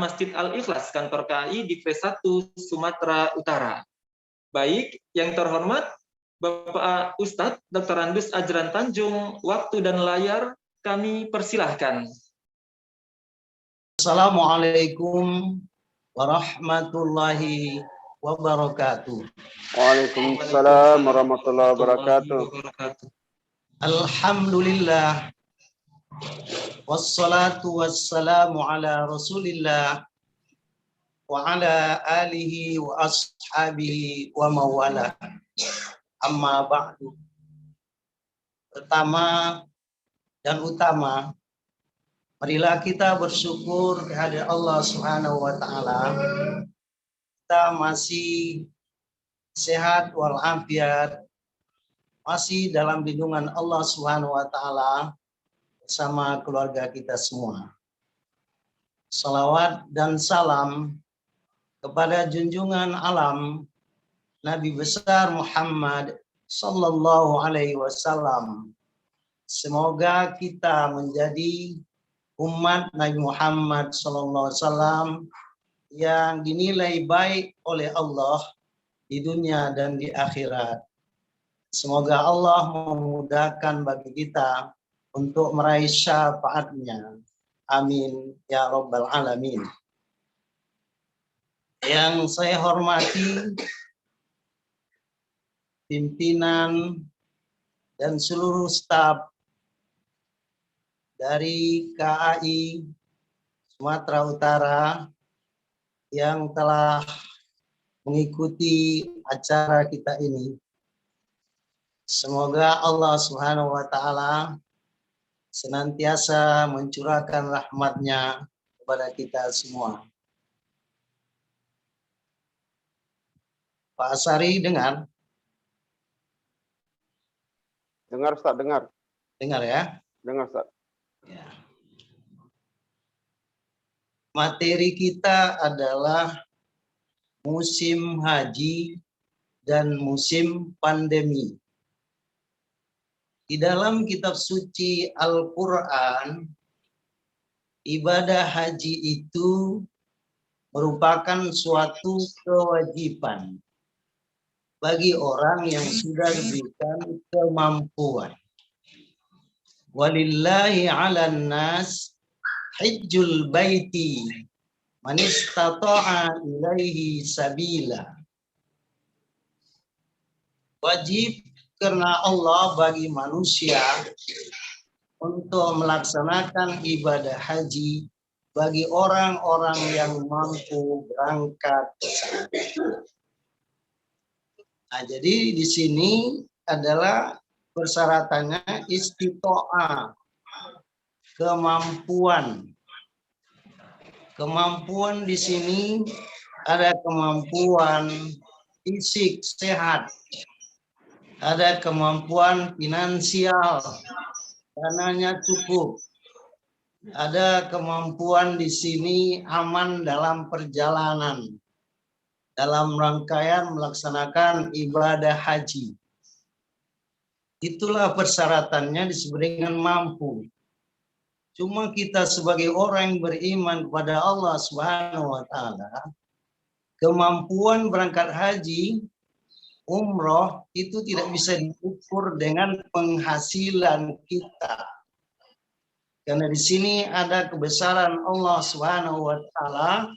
Masjid Al-Ikhlas, kantor KAI di Phase 1 Sumatera Utara. Baik, yang terhormat Bapak Ustadz Dr. Andus Ajran Tanjung, waktu dan layar kami persilahkan. Assalamualaikum warahmatullahi wabarakatuh. Waalaikumsalam warahmatullahi wabarakatuh. Alhamdulillah. Wassalatu wassalamu ala Rasulillah wa ala alihi wa ashabihi wa mawala. Amma ba'du. Pertama dan utama, marilah kita bersyukur kehadirat Allah Subhanahu wa taala. Kita masih sehat walafiat, masih dalam lindungan Allah Subhanahu wa taala bersama keluarga kita semua. Salawat dan salam kepada junjungan alam Nabi besar Muhammad sallallahu alaihi wasallam. Semoga kita menjadi umat Nabi Muhammad sallallahu alaihi wasallam yang dinilai baik oleh Allah di dunia dan di akhirat. Semoga Allah memudahkan bagi kita untuk meraih syafaatnya. Amin ya rabbal alamin. Yang saya hormati pimpinan dan seluruh staf dari KAI Sumatera Utara yang telah mengikuti acara kita ini. Semoga Allah Subhanahu wa taala senantiasa mencurahkan rahmat-Nya kepada kita semua. Pak Asari dengar? Dengar Ustaz, dengar. Dengar ya? Dengar Ustaz. Ya. Materi kita adalah musim haji dan musim pandemi. Di dalam kitab suci Al-Quran, ibadah haji itu merupakan suatu kewajiban bagi orang yang sudah diberikan kemampuan. Walillahi 'alan nas hajjul baiti man istata'a ilaihi sabila. Wajib karena Allah bagi manusia untuk melaksanakan ibadah haji bagi orang-orang yang mampu berangkat ke sana. Nah, jadi di sini adalah persyaratannya istito'ah, kemampuan. Kemampuan di sini ada kemampuan fisik sehat, ada kemampuan finansial, dananya cukup, ada kemampuan di sini aman dalam perjalanan, dalam rangkaian melaksanakan ibadah haji. Itulah persyaratannya disebut dengan mampu. Cuma kita sebagai orang yang beriman kepada Allah Subhanahu wa taala, kemampuan berangkat haji, umroh itu tidak bisa diukur dengan penghasilan kita. Karena di sini ada kebesaran Allah Subhanahu wa taala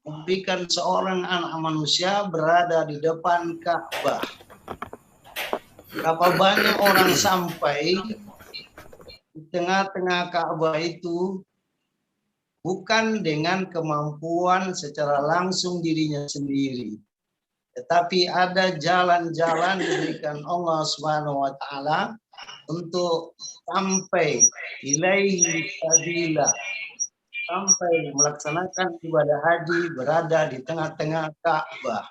memberikan seorang anak manusia berada di depan Ka'bah. Berapa banyak orang sampai di tengah-tengah Ka'bah itu bukan dengan kemampuan secara langsung dirinya sendiri, tetapi ada jalan-jalan diberikan Allah Subhanahu wa taala untuk sampai ilaihi sabila, sampai melaksanakan ibadah haji berada di tengah-tengah Ka'bah.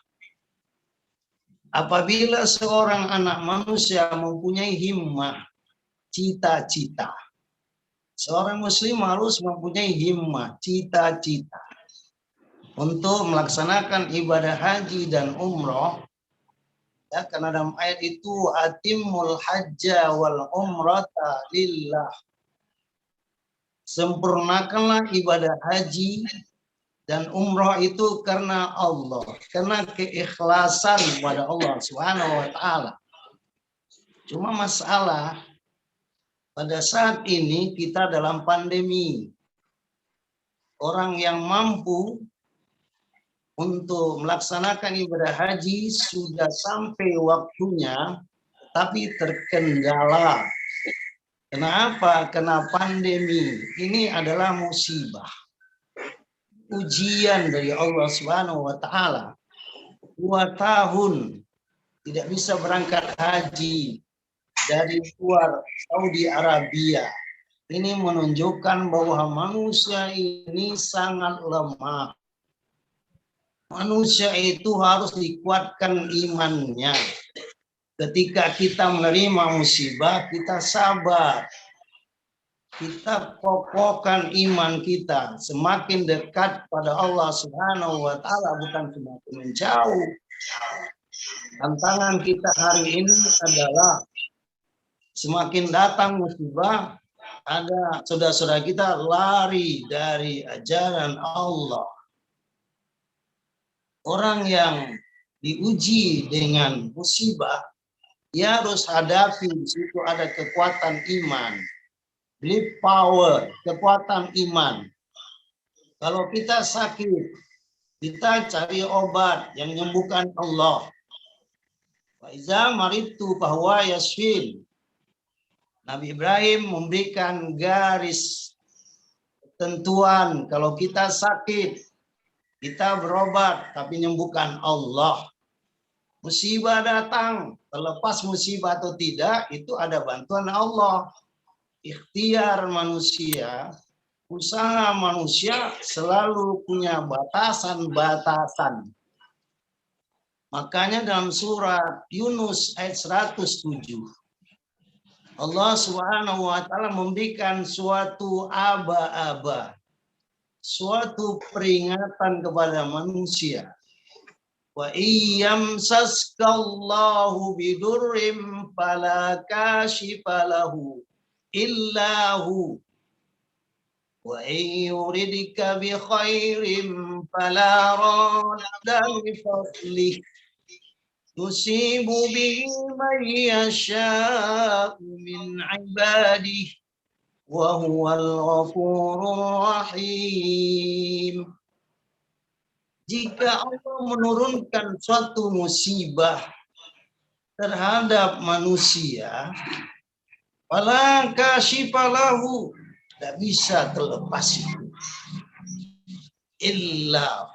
Apabila seorang anak manusia mempunyai himmah, cita-cita, seorang muslim harus mempunyai himmah, cita-cita untuk melaksanakan ibadah haji dan umroh. Ya, karena dalam ayat itu atimul hajja wal umrata lillah. Sempurnakanlah ibadah haji Dan umroh itu karena Allah, karena keikhlasan kepada Allah Subhanahu wa taala. Cuma masalah pada saat ini kita dalam pandemi. Orang yang mampu untuk melaksanakan ibadah haji sudah sampai waktunya, tapi terkendala. Kenapa? Karena pandemi ini adalah musibah. Ujian dari Allah Subhanahu wa taala. 2 tahun tidak bisa berangkat haji dari luar Saudi Arabia. Ini menunjukkan bahwa manusia ini sangat lemah. Manusia itu harus dikuatkan imannya. Ketika kita menerima musibah, kita sabar. Kita kokohkan iman kita, semakin dekat pada Allah Subhanahu wa taala, bukan semakin menjauh. Tantangan kita hari ini adalah semakin datang musibah, ada saudara-saudara kita lari dari ajaran Allah. Orang yang diuji dengan musibah, dia harus hadapi, di situ ada kekuatan iman. Believe power, kekuatan iman. Kalau kita sakit, kita cari obat yang menyembuhkan Allah. Wa iza maridtu fahuwa yashfin. Nabi Ibrahim memberikan garis ketentuan, kalau kita sakit, kita berobat, tapi menyembuhkan Allah. Musibah datang, terlepas musibah atau tidak, itu ada bantuan Allah. Ikhtiar manusia, usaha manusia selalu punya batasan-batasan. Makanya dalam surat Yunus ayat 107, Allah Subhanahu wa taala memberikan suatu aba-aba, suatu peringatan kepada manusia. Wa iyyamsaskallahu bidurrim fala kashifa lahu illahu wa yuridika bi khairin fala radda li fadlih yusibu bihi man yasha'u min ibadih wa huwal ghafurur rahim. Jika Allah menurunkan suatu musibah terhadap manusia, fala kashifa lahu, tidak bisa terlepas itu. Illa,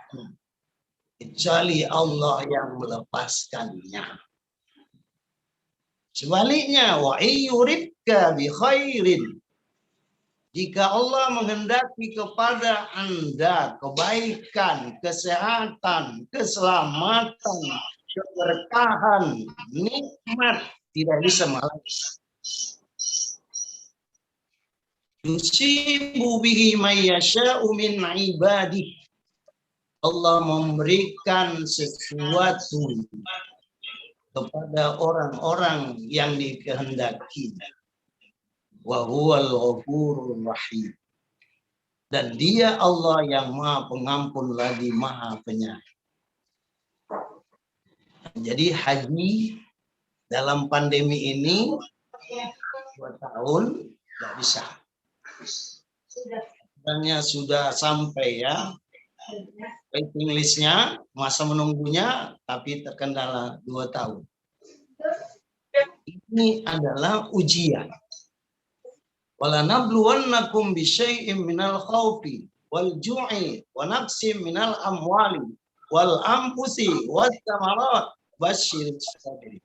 kecuali Allah yang melepaskannya. Sebaliknya, wa yuridka bi khairin, jika Allah menghendaki kepada Anda kebaikan, kesehatan, keselamatan, keberkahan, nikmat, tidak bisa malas. Yusibu bihi may yasha'u min ibadih. Allah memberikan sesuatu kepada orang-orang yang dikehendaki. Wa huwal ghafurur rahim. Dan dia Allah yang Maha Pengampun lagi Maha Penyayang. Jadi haji dalam pandemi ini 2 tahun tidak bisa. Sebenarnya sudah sampai ya waiting listnya, masa menunggunya, tapi terkendala 2 tahun. Ini adalah ujian. Wala nabluwannakum bisyai'im minal khawfi wal ju'i wa naqsim minal amwali wal anfusi was samarat basyiril sabirin.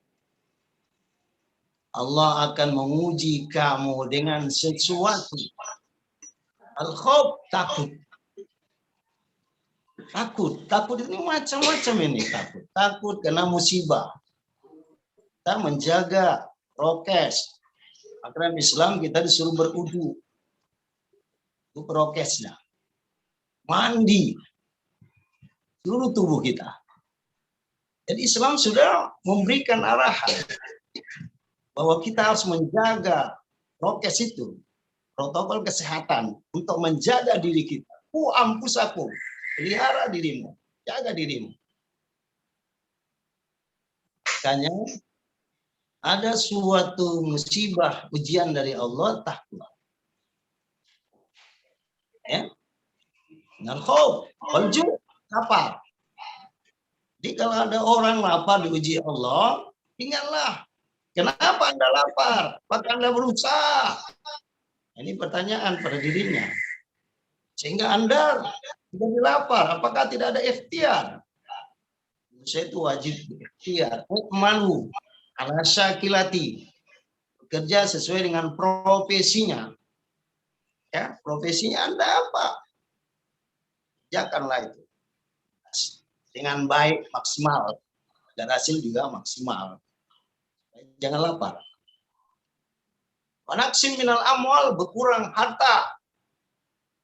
Allah akan menguji kamu dengan sesuatu. Al-khawf, takut. Takut ini macam-macam ini takut. Takut karena musibah. Kita menjaga prokes. Karena Islam kita disuruh berudu. Itu prokesnya. Mandi. Seluruh tubuh kita. Jadi Islam sudah memberikan arahan bahwa kita harus menjaga prokes itu, protokol kesehatan untuk menjaga diri kita. Ampusakum, Pelihara dirimu, jaga dirimu. Makanya ada suatu musibah ujian dari Allah, takut. Ya. Dengan khauf, wal-ju', lapar. Jadi kalau ada orang lapar diuji Allah, ingatlah, kenapa Anda lapar? Apakah Anda berusaha? Ini pertanyaan pada dirinya. Sehingga Anda tidak lapar, apakah tidak ada ikhtiar? Saya itu wajib ikhtiar. Malu, ala syakilati. Bekerja sesuai dengan profesinya. Ya, profesinya Anda apa? Kerjakanlah itu. Dengan baik, maksimal. Dan hasil juga maksimal. Jangan lapar. Wanaksim minal amwal, berkurang harta.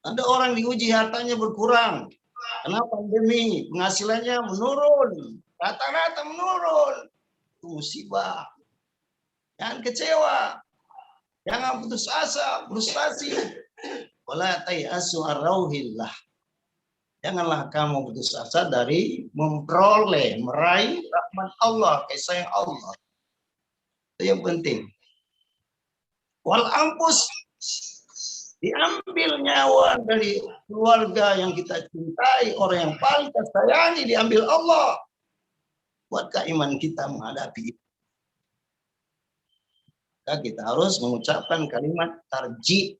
Ada orang diuji hartanya berkurang. Karena pandemi, penghasilannya menurun. Rata-rata menurun. Itu musibah. Jangan kecewa. Jangan putus asa, frustasi. Wala tayasu ar-rauhillah. Janganlah kamu putus asa dari memperoleh, meraih rahmat Allah, kasih sayang Allah. Itu yang penting. Wal ampus, diambil nyawa dari keluarga yang kita cintai, orang yang paling kita sayangi, diambil Allah. Buatkah iman kita menghadapi itu? Kita harus mengucapkan kalimat tarji,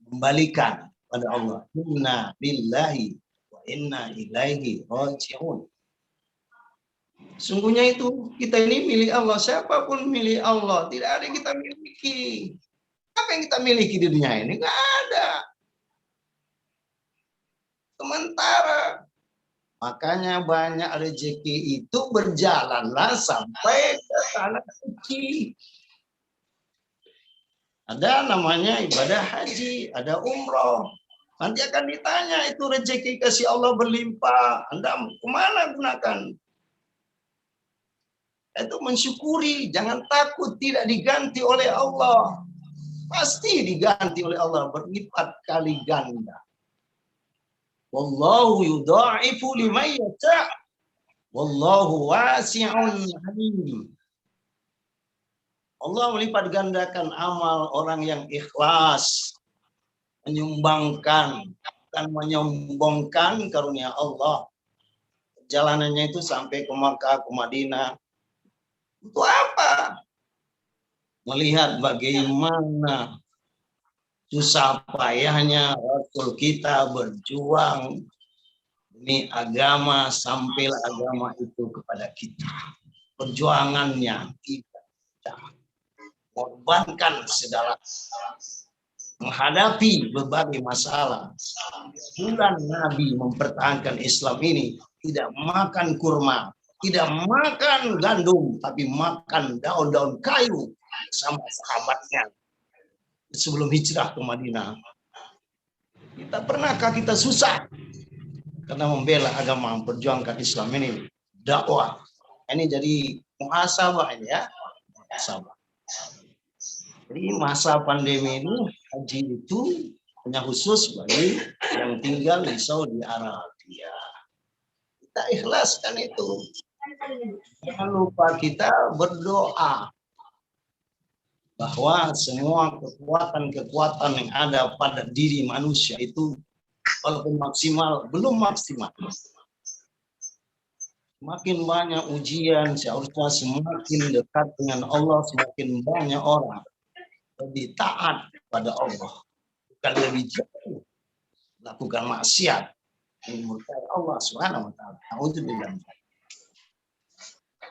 kembalikan pada Allah. Inna lillahi wa inna ilaihi raji'un. Sungguhnya itu kita ini milik Allah. Siapapun milik Allah. Tidak ada yang kita miliki. Apa yang kita miliki di dunia ini? Nggak ada. Sementara. Makanya banyak rezeki itu berjalanlah sampai ke tanah suci. Ada namanya ibadah haji, ada umroh. Nanti akan ditanya itu rezeki kasih Allah berlimpah. Anda kemana gunakan? Itu mensyukuri, jangan takut tidak diganti oleh Allah. Pasti diganti oleh Allah berlipat kali ganda. Wallahu yudha'ifu liman yasha'. Wallahu wasi'un alim. Allah melipat gandakan amal orang yang ikhlas, menyumbangkan dan menyombongkan karunia Allah. Jalanannya itu sampai ke Makkah, ke Madinah. Untuk apa? Melihat bagaimana susah payahnya Rasul kita berjuang demi agama sampai agama itu kepada kita. Perjuangannya kita korbankan segala menghadapi berbagai masalah. Bulan Nabi mempertahankan Islam ini tidak makan kurma, tidak makan gandum, tapi makan daun-daun kayu sama sahabatnya sebelum hijrah ke Madinah. Pernahkah kita susah karena membela agama, memperjuangkan Islam ini, dakwah? Ini jadi muhasabah ini ya, muhasabah. Jadi masa pandemi ini haji itu hanya khusus bagi yang tinggal di Saudi Arabia. Kita ikhlaskan itu. Jangan lupa kita berdoa bahwa semua kekuatan-kekuatan yang ada pada diri manusia itu walaupun maksimal, belum maksimal. Semakin banyak ujian, seharusnya semakin dekat dengan Allah, semakin banyak orang lebih taat pada Allah, bukan lebih jauh lakukan maksiat, murkai Allah Subhanahu wa taala.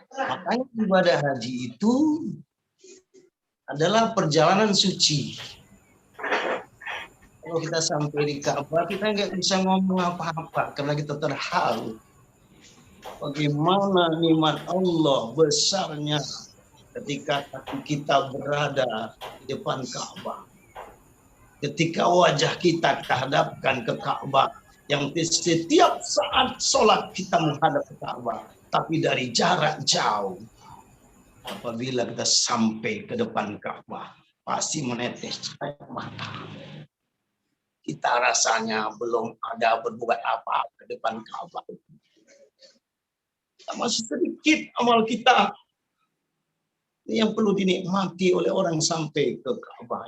Makanya ibadah haji itu adalah perjalanan suci. Kalau kita sampai di Ka'bah, kita nggak bisa ngomong apa-apa karena kita terharu. Bagaimana nikmat Allah besarnya ketika kita berada di depan Ka'bah. Ketika wajah kita hadapkan ke Ka'bah, yang setiap saat sholat kita menghadap ke Ka'bah, tapi dari jarak jauh. Apabila kita sampai ke depan Ka'bah, pasti menetes air mata. kita rasanya belum ada berbuat apa ke depan Ka'bah. Masih sedikit amal kita. Ini yang perlu dinikmati oleh orang sampai ke Ka'bah.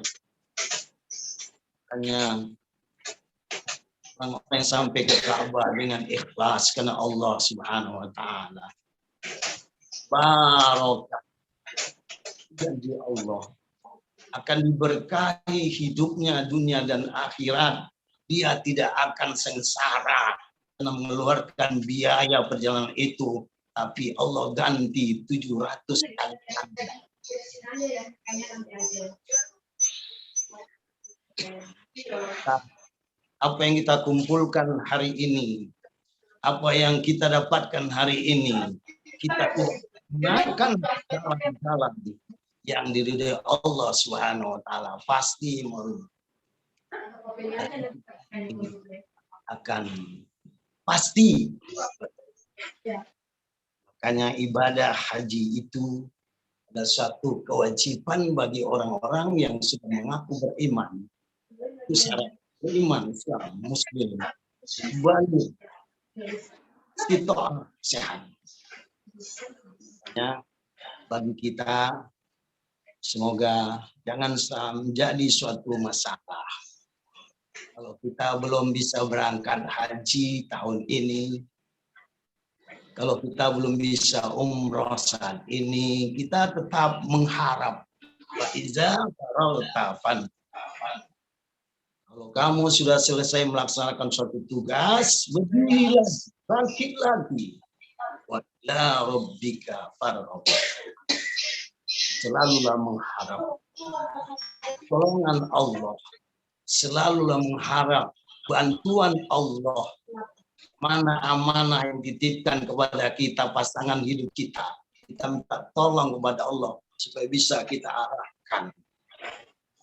Hanya orang yang sampai ke Ka'bah dengan ikhlas karena Allah Subhanahu wa taala. Barokah. Janji Allah akan diberkahi hidupnya dunia dan akhirat. Dia tidak akan sengsara karena mengeluarkan biaya perjalanan itu, tapi Allah ganti 700 kali. Apa yang kita kumpulkan hari ini, apa yang kita dapatkan hari ini, kita gunakan dalam jalan yang diridhai Allah Subhanahu wa taala, pasti akan pasti. Makanya ibadah haji itu adalah suatu kewajiban bagi orang-orang yang sudah mengaku beriman. Itu syarat beriman Islam Muslim, balik istitoah sehat. Ya, bagi kita semoga jangan menjadi suatu masalah. Kalau kita belum bisa berangkat haji tahun ini, kalau kita belum bisa umroh saat ini, kita tetap mengharap. Kalau kamu sudah selesai melaksanakan suatu tugas, berdirilah, bangkit lagi. Wa ila rabbika farghab. Selalulah mengharap pertolongan Allah. Selalulah mengharap bantuan Allah. Mana amanah yang dititipkan kepada kita, pasangan hidup kita. Kita minta tolong kepada Allah supaya bisa kita arahkan.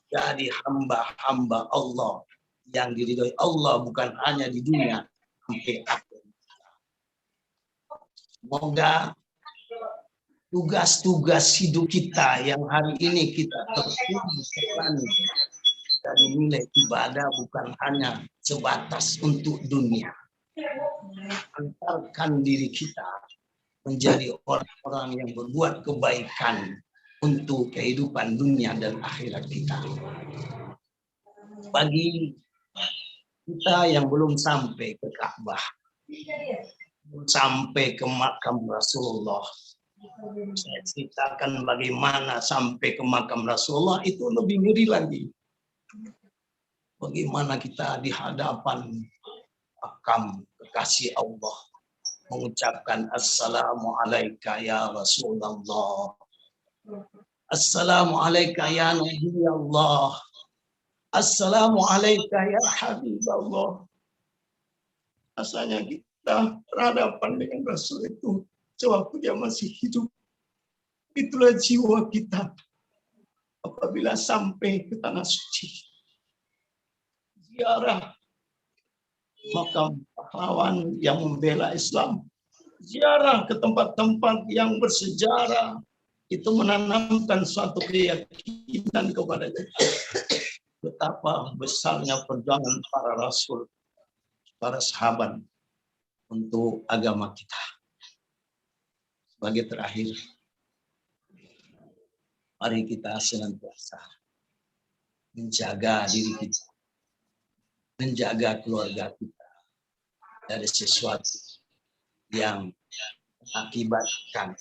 Jadi hamba-hamba Allah yang diridhoi Allah bukan hanya di dunia, sampai akhir. Semoga tugas-tugas hidup kita yang hari ini kita terus kita dinilai ibadah bukan hanya sebatas untuk dunia. Antarkan diri kita menjadi orang-orang yang berbuat kebaikan untuk kehidupan dunia dan akhirat kita. Bagi kita yang belum sampai ke Ka'bah, belum sampai ke makam Rasulullah, saya ceritakan bagaimana sampai ke makam Rasulullah itu lebih ngeri lagi. Bagaimana kita di hadapan makam kekasih Allah mengucapkan Assalamualaikum ya Rasulullah. Assalamualaikum ya Nabi Allah. Assalamualaikum ya Habiballah. Rasanya kita berhadapan dengan Rasul itu sewaktu dia masih hidup. Itulah jiwa kita apabila sampai ke tanah suci. Ziarah makam pahlawan yang membela Islam. Ziarah ke tempat-tempat yang bersejarah. Itu menanamkan suatu keyakinan kepada kita. Betapa besarnya perjuangan para rasul, para sahabat untuk agama kita. Sebagai terakhir, mari kita senantiasa menjaga diri kita, menjaga keluarga kita dari sesuatu yang mengakibatkan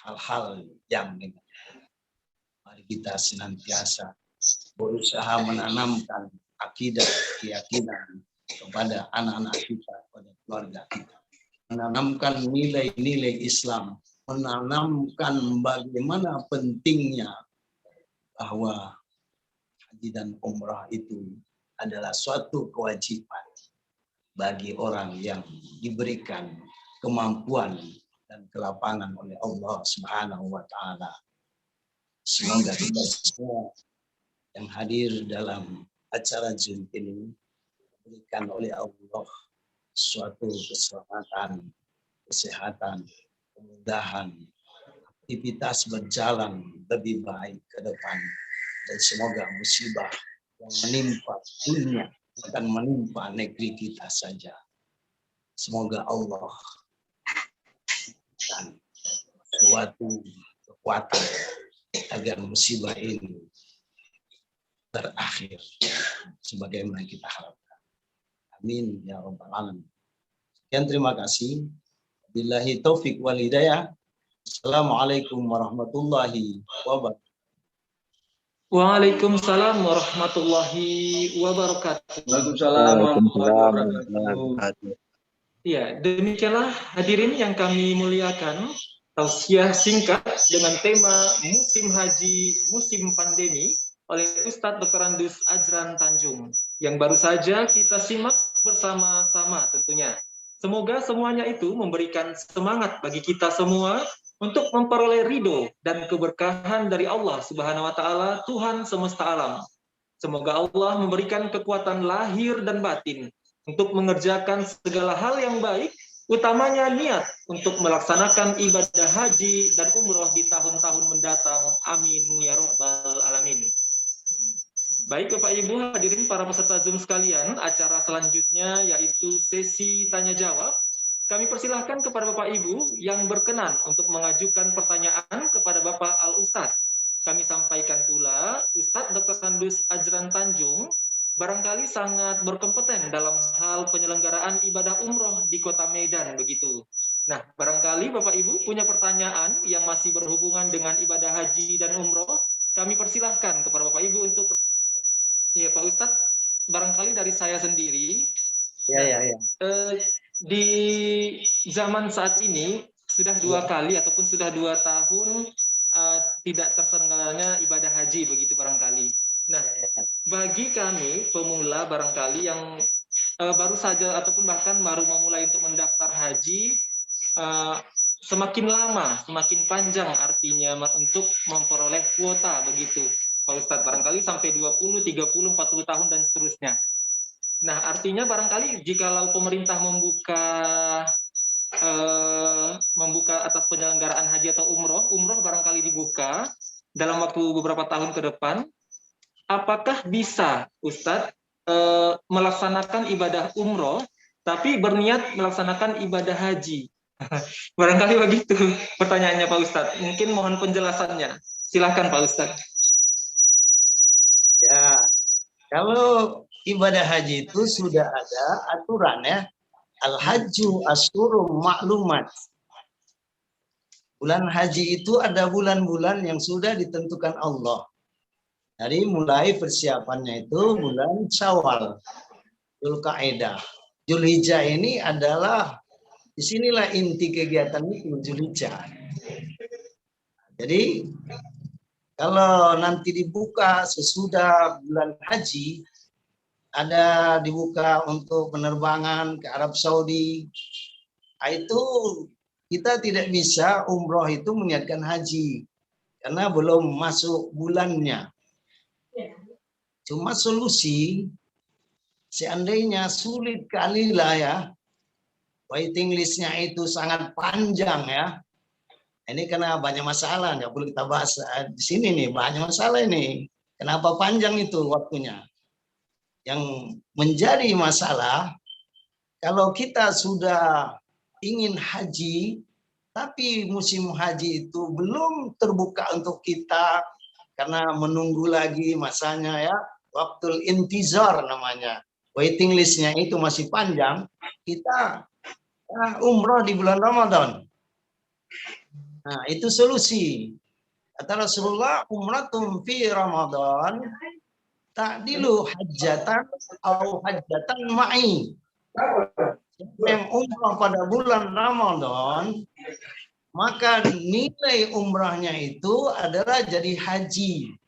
hal-hal yang negatif. Mari kita senantiasa berusaha menanamkan akidah, keyakinan kepada anak-anak kita, kepada keluarga kita. Menanamkan nilai-nilai Islam, menanamkan bagaimana pentingnya bahwa haji dan umrah itu adalah suatu kewajiban bagi orang yang diberikan kemampuan dan kelapangan oleh Allah Subhanahu wa taala. Semoga kita semua yang hadir dalam acara Zoom ini diberikan oleh Allah suatu keselamatan, kesehatan, kemudahan, aktivitas berjalan lebih baik ke depan, dan semoga musibah yang menimpa dunia akan menimpa negeri kita saja. Semoga Allah dan suatu kekuatan agar musibah ini terakhir sebagaimana kita harapkan. Amin ya rabbal alamin. Sekian, terima kasih. Billahi taufik wal hidayah. Assalamualaikum warahmatullahi wabarakatuh. Waalaikumsalam warahmatullahi wabarakatuh. Waalaikumsalam warahmatullahi Waalaikumsalam. wabarakatuh. Ya, demikianlah hadirin yang kami muliakan, tausiah singkat dengan tema musim haji, musim pandemi oleh Ustadz Dr. Andus Ajran Tanjung yang baru saja kita simak bersama-sama tentunya. Semoga semuanya itu memberikan semangat bagi kita semua untuk memperoleh ridho dan keberkahan dari Allah Subhanahu wa taala, Tuhan semesta alam. Semoga Allah memberikan kekuatan lahir dan batin untuk mengerjakan segala hal yang baik, utamanya niat untuk melaksanakan ibadah haji dan umroh di tahun-tahun mendatang. Amin ya rabbal alamin. Baik Bapak Ibu hadirin para peserta Zoom sekalian, acara selanjutnya yaitu sesi tanya jawab. Kami persilahkan kepada Bapak Ibu yang berkenan untuk mengajukan pertanyaan kepada Bapak Al-Ustadz. Kami sampaikan pula, Ustadz Dr. Andus Ajran Tanjung barangkali sangat berkompeten dalam hal penyelenggaraan ibadah umroh di kota Medan begitu. Nah, barangkali Bapak Ibu punya pertanyaan yang masih berhubungan dengan ibadah haji dan umroh, kami persilahkan kepada Bapak Ibu untuk. Ya Pak Ustadz, barangkali dari saya sendiri. Ya. Di zaman saat ini sudah 2 kali ataupun sudah 2 tahun tidak terselenggaranya ibadah haji begitu barangkali. Nah, bagi kami pemula barangkali yang baru saja ataupun bahkan baru memulai untuk mendaftar haji, semakin lama, semakin panjang artinya untuk memperoleh kuota begitu. Pak Ustadz, barangkali sampai 20, 30, 40 tahun dan seterusnya. Nah, artinya barangkali jikalau pemerintah membuka atas penyelenggaraan haji atau umroh barangkali dibuka dalam waktu beberapa tahun ke depan, apakah bisa Ustadz melaksanakan ibadah umroh tapi berniat melaksanakan ibadah haji? Barangkali begitu pertanyaannya Pak Ustadz. Mungkin mohon penjelasannya. Silakan Pak Ustadz. Ya, kalau ibadah haji itu sudah ada aturan ya. Al-hajju asyhurum ma'lumat. Bulan haji itu ada bulan-bulan yang sudah ditentukan Allah. Dari mulai persiapannya itu bulan Syawal, Dzulqa'dah. Dzulhijjah ini adalah, disinilah inti kegiatan itu, Dzulhijjah. Jadi kalau nanti dibuka sesudah bulan haji, ada dibuka untuk penerbangan ke Arab Saudi, itu kita tidak bisa umroh itu meniatkan haji karena belum masuk bulannya. Cuma solusi, seandainya sulit kali lah ya, waiting listnya itu sangat panjang ya. Ini karena banyak masalah, nggak perlu kita bahas di sini nih, banyak masalah ini. Kenapa panjang itu waktunya? Yang menjadi masalah, kalau kita sudah ingin haji, tapi musim haji itu belum terbuka untuk kita, karena menunggu lagi masanya ya, waktu intizar namanya. Waiting listnya itu masih panjang, kita umroh di bulan Ramadan. Nah, itu solusi. Kata Rasulullah, umratum fi Ramadan ta'dilu hajjatan atau hajjatan ma'i. Yang umrah pada bulan Ramadan, maka nilai umrahnya itu adalah jadi haji.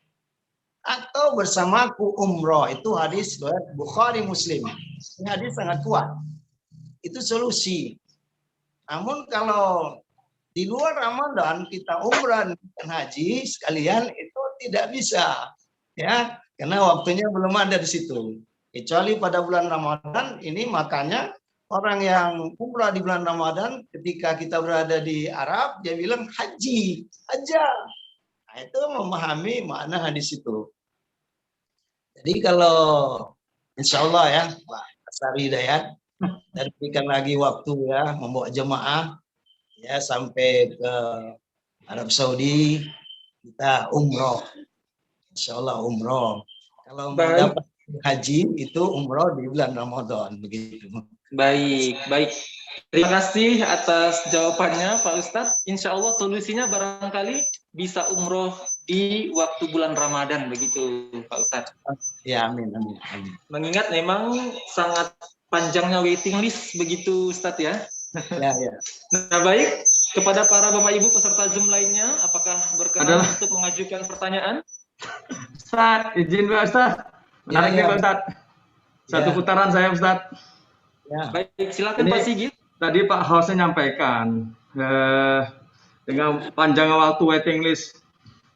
Atau bersamaku umrah. Itu hadis Bukhari Muslim. Ini hadis sangat kuat. Itu solusi. Namun kalau di luar Ramadan kita umrah dan haji sekalian itu tidak bisa, ya, karena waktunya belum ada di situ. Kecuali pada bulan Ramadan ini, makanya orang yang umrah di bulan Ramadan ketika kita berada di Arab dia bilang haji, aja. Nah, itu memahami makna hadis itu. Jadi kalau Insya Allah ya, Pak Sari Hidayat, dan berikan lagi waktu ya membawa jemaah ya sampai ke Arab Saudi, kita umroh, insya Allah umroh. Kalau mau Baik, dapat haji itu umroh di bulan Ramadan begitu. baik. Terima kasih atas jawabannya Pak Ustadz. Insya Allah solusinya barangkali bisa umroh di waktu bulan Ramadan begitu Pak Ustadz. Ya, amin. Mengingat memang sangat panjangnya waiting list begitu Ustadz ya. Ya. Nah baik, kepada para Bapak Ibu peserta Zoom lainnya, apakah berkenan untuk mengajukan pertanyaan? Ustaz, izin Pak Ustaz. Menarik nih Pak Ustaz. Satu putaran saya Ustaz. Ya. Baik, silakan Ini, Pak Sigit. Tadi Pak hostnya nyampaikan dengan panjang waktu waiting list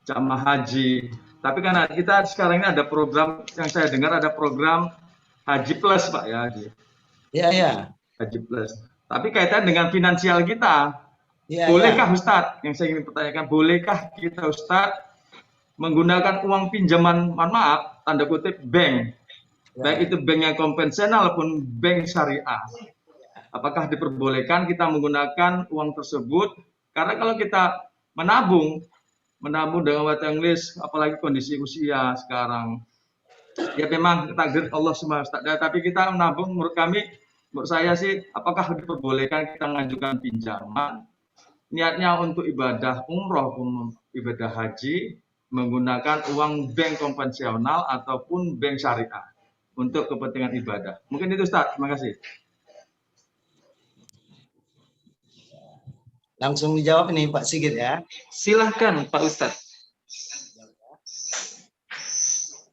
jamaah haji. Tapi kan kita sekarang ini ada program yang saya dengar, ada program Haji Plus Pak ya. Ya. Haji Plus. Tapi kaitan dengan finansial kita. Ya, Bolehkah Ustaz, yang saya ingin pertanyakan, bolehkah kita Ustaz menggunakan uang pinjaman, mohon maaf, tanda kutip bank, baik itu bank yang konvensional maupun bank syariah. Apakah diperbolehkan kita menggunakan uang tersebut? Karena kalau kita menabung dengan waiting list, apalagi kondisi usia sekarang, ya memang takdir Allah semua. Tapi kita menabung, menurut saya sih, apakah diperbolehkan kita mengajukan pinjaman? Niatnya untuk ibadah umroh, ibadah haji, menggunakan uang bank konvensional ataupun bank syariah untuk kepentingan ibadah. Mungkin itu Ustaz, terima kasih. Langsung dijawab nih Pak Sigit ya. Silahkan Pak Ustadz.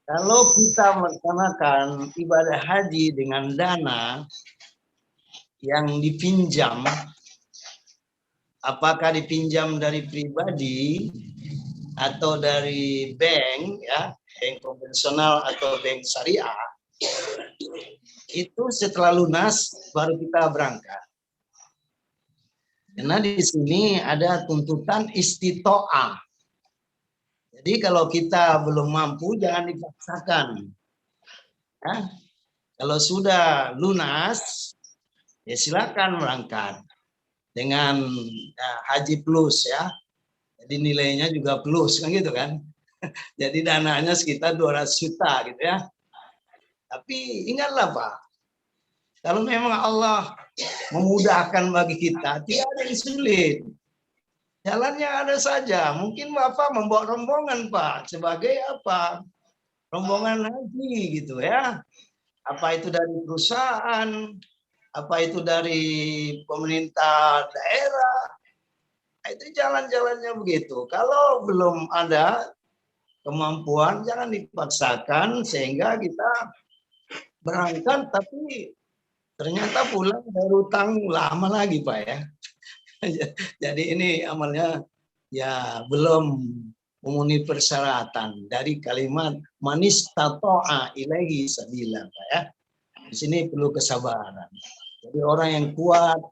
Kalau kita melaksanakan ibadah haji dengan dana yang dipinjam, apakah dipinjam dari pribadi atau dari bank ya, bank konvensional atau bank syariah, itu setelah lunas baru kita berangkat. Karena di sini ada tuntutan istito'ah. Jadi kalau kita belum mampu jangan dipaksakan. Ya. Kalau sudah lunas, ya silakan berangkat dengan haji plus ya. Jadi nilainya juga plus kan gitu kan. Jadi dananya sekitar 200 juta gitu ya. Tapi ingatlah Pak, kalau memang Allah memudahkan bagi kita, tidak ada yang sulit. Jalannya ada saja. Mungkin Bapak membawa rombongan Pak, sebagai apa? Rombongan haji gitu ya. Apa itu dari perusahaan, apa itu dari pemerintah daerah. Itu jalan-jalannya begitu. Kalau belum ada kemampuan, jangan dipaksakan sehingga kita berangkat tapi ternyata pulang dari utang lama lagi Pak ya. Jadi ini amalnya ya belum memenuhi persyaratan dari kalimat manis tato'a ilaihi sabila Pak ya. Di sini perlu kesabaran. Jadi orang yang kuat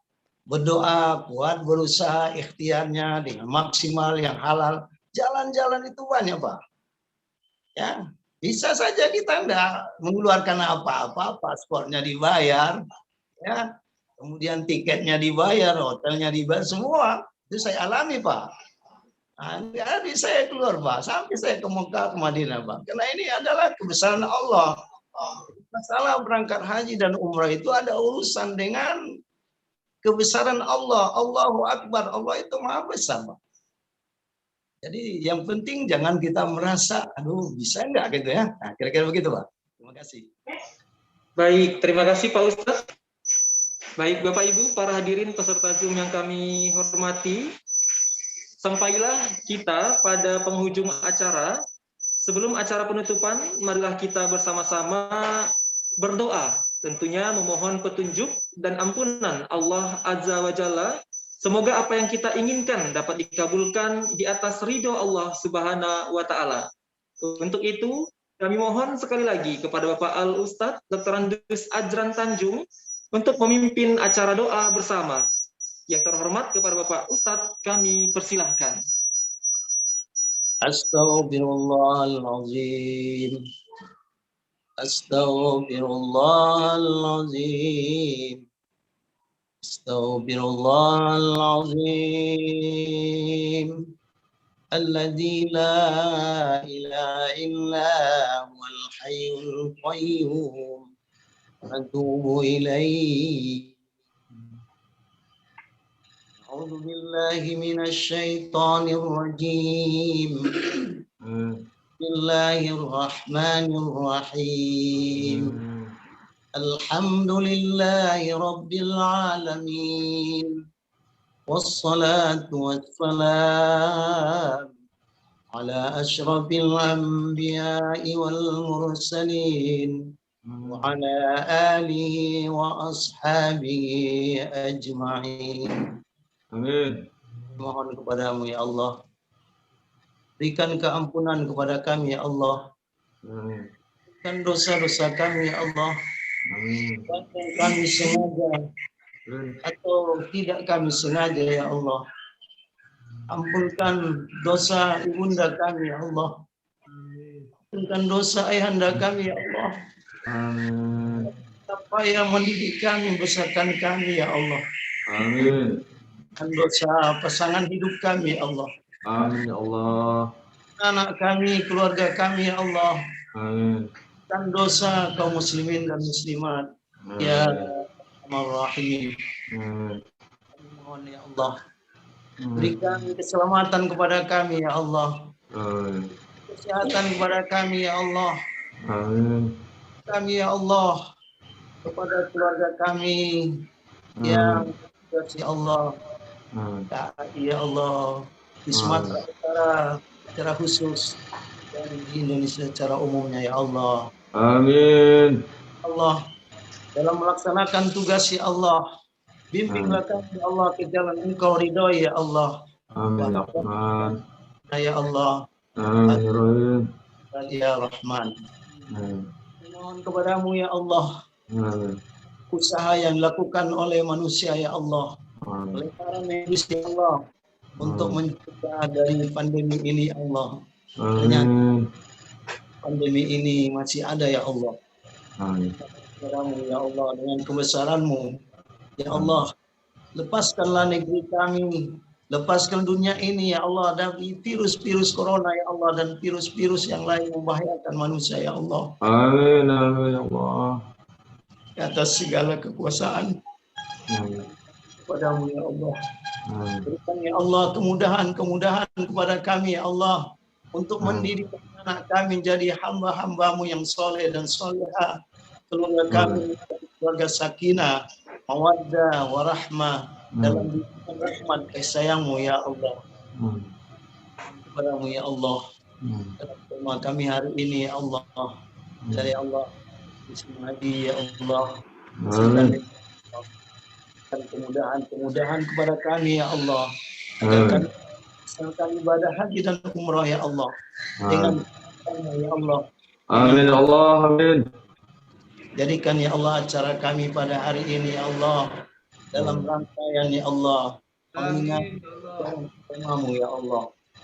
berdoa, kuat berusaha ikhtiarnya dengan maksimal yang halal, jalan-jalan itu banyak Pak. Ya, bisa saja kita enggak mengeluarkan apa-apa, paspornya dibayar, ya, kemudian tiketnya dibayar, hotelnya dibayar, semua itu saya alami Pak. Nah, jadi saya keluar Pak, sampai saya ke Mekah, ke Madinah Pak. Karena ini adalah kebesaran Allah. Masalah berangkat haji dan umrah itu ada urusan dengan kebesaran Allah. Allahu Akbar, Allah itu maha besar Pak. Jadi yang penting jangan kita merasa, aduh bisa enggak gitu ya. Nah, kira-kira begitu Pak. Terima kasih. Baik, terima kasih Pak Ustadz. Baik Bapak Ibu, para hadirin peserta Zoom yang kami hormati, sampailah kita pada penghujung acara. Sebelum acara penutupan, marilah kita bersama-sama berdoa, tentunya memohon petunjuk dan ampunan Allah Azza wa Jalla. Semoga apa yang kita inginkan dapat dikabulkan di atas ridho Allah Subhanahu wa Ta'ala. Untuk itu, kami mohon sekali lagi kepada Bapak Al-Ustadz Dr. Andus Ajran Tanjung untuk memimpin acara doa bersama. Yang terhormat kepada Bapak Ustadz, kami persilahkan. Astaghfirullahaladzim. أستغفر الله العظيم أستغفر الله العظيم الذي لا إله إلا هو الحي القيوم أتوب إليه. أعوذ بالله من الشيطان الرجيم. بسم الله الرحمن الرحيم. الحمد لله رب العالمين والصلاة والسلام على أشرف الأنبياء والمرسلين وعلى آله وأصحابه أجمعين. Amin. Mohon kepadamu ya Allah, berikan keampunan kepada kami ya Allah, Amin. dan dosa-dosa kami ya Allah, Amin. baik yang kami sengaja atau tidak kami sengaja ya Allah. Ampunkan dosa ibunda kami ya Allah, ampunkan dosa ayahanda kami ya Allah, Amin. apa yang mendidik kami, besarkan kami ya Allah, Amin. dan dosa pasangan hidup kami ya Allah, Amin ya Allah. anak kami, keluarga kami ya Allah, Amin. dan dosa kaum muslimin dan muslimat ya Arhamar Rahimin. Amin. Mohon ya Allah, berikan keselamatan kepada kami ya Allah, Amin. kesehatan kepada kami ya Allah, Amin. kami ya Allah, kepada keluarga kami yang kasih Allah, ya Allah, di Sumatera Utara secara khusus dan di Indonesia secara umumnya ya Allah. Amin. Allah, dalam melaksanakan tugas ya Allah, bimbinglah kami ya Allah ke jalan Engkau ridhoi ya Allah. Amin ya Rahman. Ya Allah, Amin ya Rahim. ya Rahman. Amin. Mohon kepadamu ya Allah, Amin. usaha yang dilakukan oleh manusia ya Allah, Amin. oleh para medis ya Allah, untuk mencegah dari pandemi ini ya Allah. Amin. Pandemi ini masih ada ya Allah. Amin. Kepadamu ya Allah, dengan kebesaran-Mu ya Allah, lepaskanlah negeri kami, lepaskan dunia ini ya Allah dari virus-virus corona ya Allah, dan virus-virus yang lain membahayakan manusia ya Allah. Amin. Amin ya Allah. Di atas segala kekuasaan Amin. kepadamu ya Allah. Amin. Berikan ya Allah kemudahan kepada kami ya Allah, untuk mendidik anak kami menjadi hamba-hamba-Mu yang soleh dan solehah. Keluarga kami keluarga sakinah, mawaddah, warahmah, dalam bimbingan rahmat kasih sayang-Mu ya Allah. Kepadamu ya Allah, dalam tema kami hari ini ya Allah, dari Allah Bismillah ya Allah, dan kemudahan kepada kami ya Allah, agar kami melaksanakan ibadah haji dan umrah ya Allah, dengan ya Allah. Amin ya Allah. Amin. Jadikan ya Allah acara kami pada hari ini ya Allah, dalam rangkaian ya Allah, mengingat temamu ya Allah.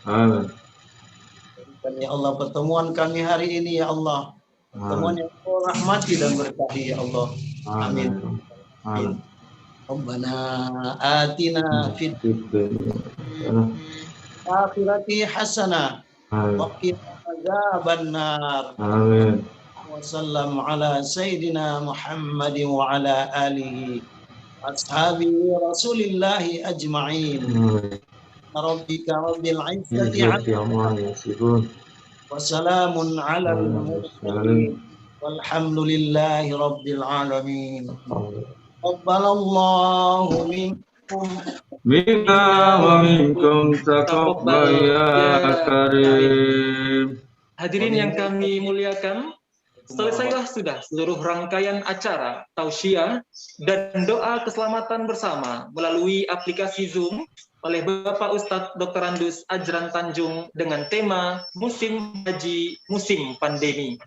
Amin. Jadikan ya Allah pertemuan kami hari ini ya Allah, pertemuan yang Kau rahmati dan berkahi ya Allah. Amin. Amin. Rabbana atina fid akhirati hasanah wa qina adzabannar. Amin. Wasallam ala sayyidina Muhammad wa ala alihi ashabihi rasulillahi ajma'in. Rabbika rabbil izzati amma yasifun. Wassalamun ala al-mursalin walhamdulillahi rabbil alamin. Qabbalallahu minkum Minna wa minkum taqabbal ya karim. Hadirin yang kami muliakan, selesailah sudah seluruh rangkaian acara tausiah dan doa keselamatan bersama melalui aplikasi Zoom oleh Bapak Ustadz Dr. Andus Ajran Tanjung dengan tema Musim Haji Musim Pandemi.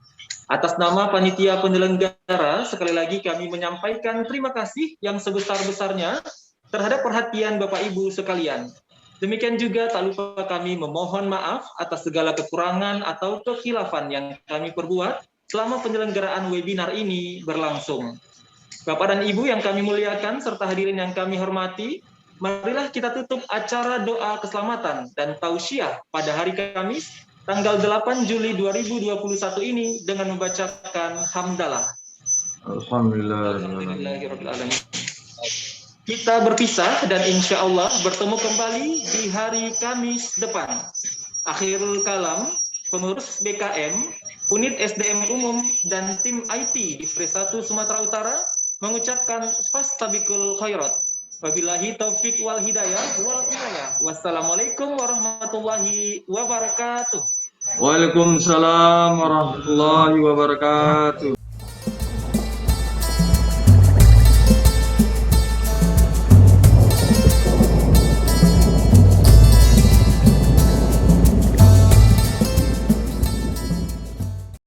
Atas nama panitia penyelenggara, sekali lagi kami menyampaikan terima kasih yang sebesar-besarnya terhadap perhatian Bapak Ibu sekalian. Demikian juga tak lupa kami memohon maaf atas segala kekurangan atau kekhilafan yang kami perbuat. selama penyelenggaraan webinar ini berlangsung. Bapak dan Ibu yang kami muliakan serta hadirin yang kami hormati, marilah kita tutup acara doa keselamatan dan tausiah pada hari Kamis tanggal 8 Juli 2021 ini dengan membacakan hamdalah. Alhamdulillahirrahmanirrahim. Kita berpisah dan insya Allah bertemu kembali di hari Kamis depan. Akhirul kalam, pengurus BKM, Unit SDM Umum dan tim IT di Fres 1 Sumatera Utara mengucapkan fastabikul khairat. Wabillahi taufik wal hidayah wal inayah. Wassalamualaikum warahmatullahi wabarakatuh. Waalaikumsalam warahmatullahi wabarakatuh.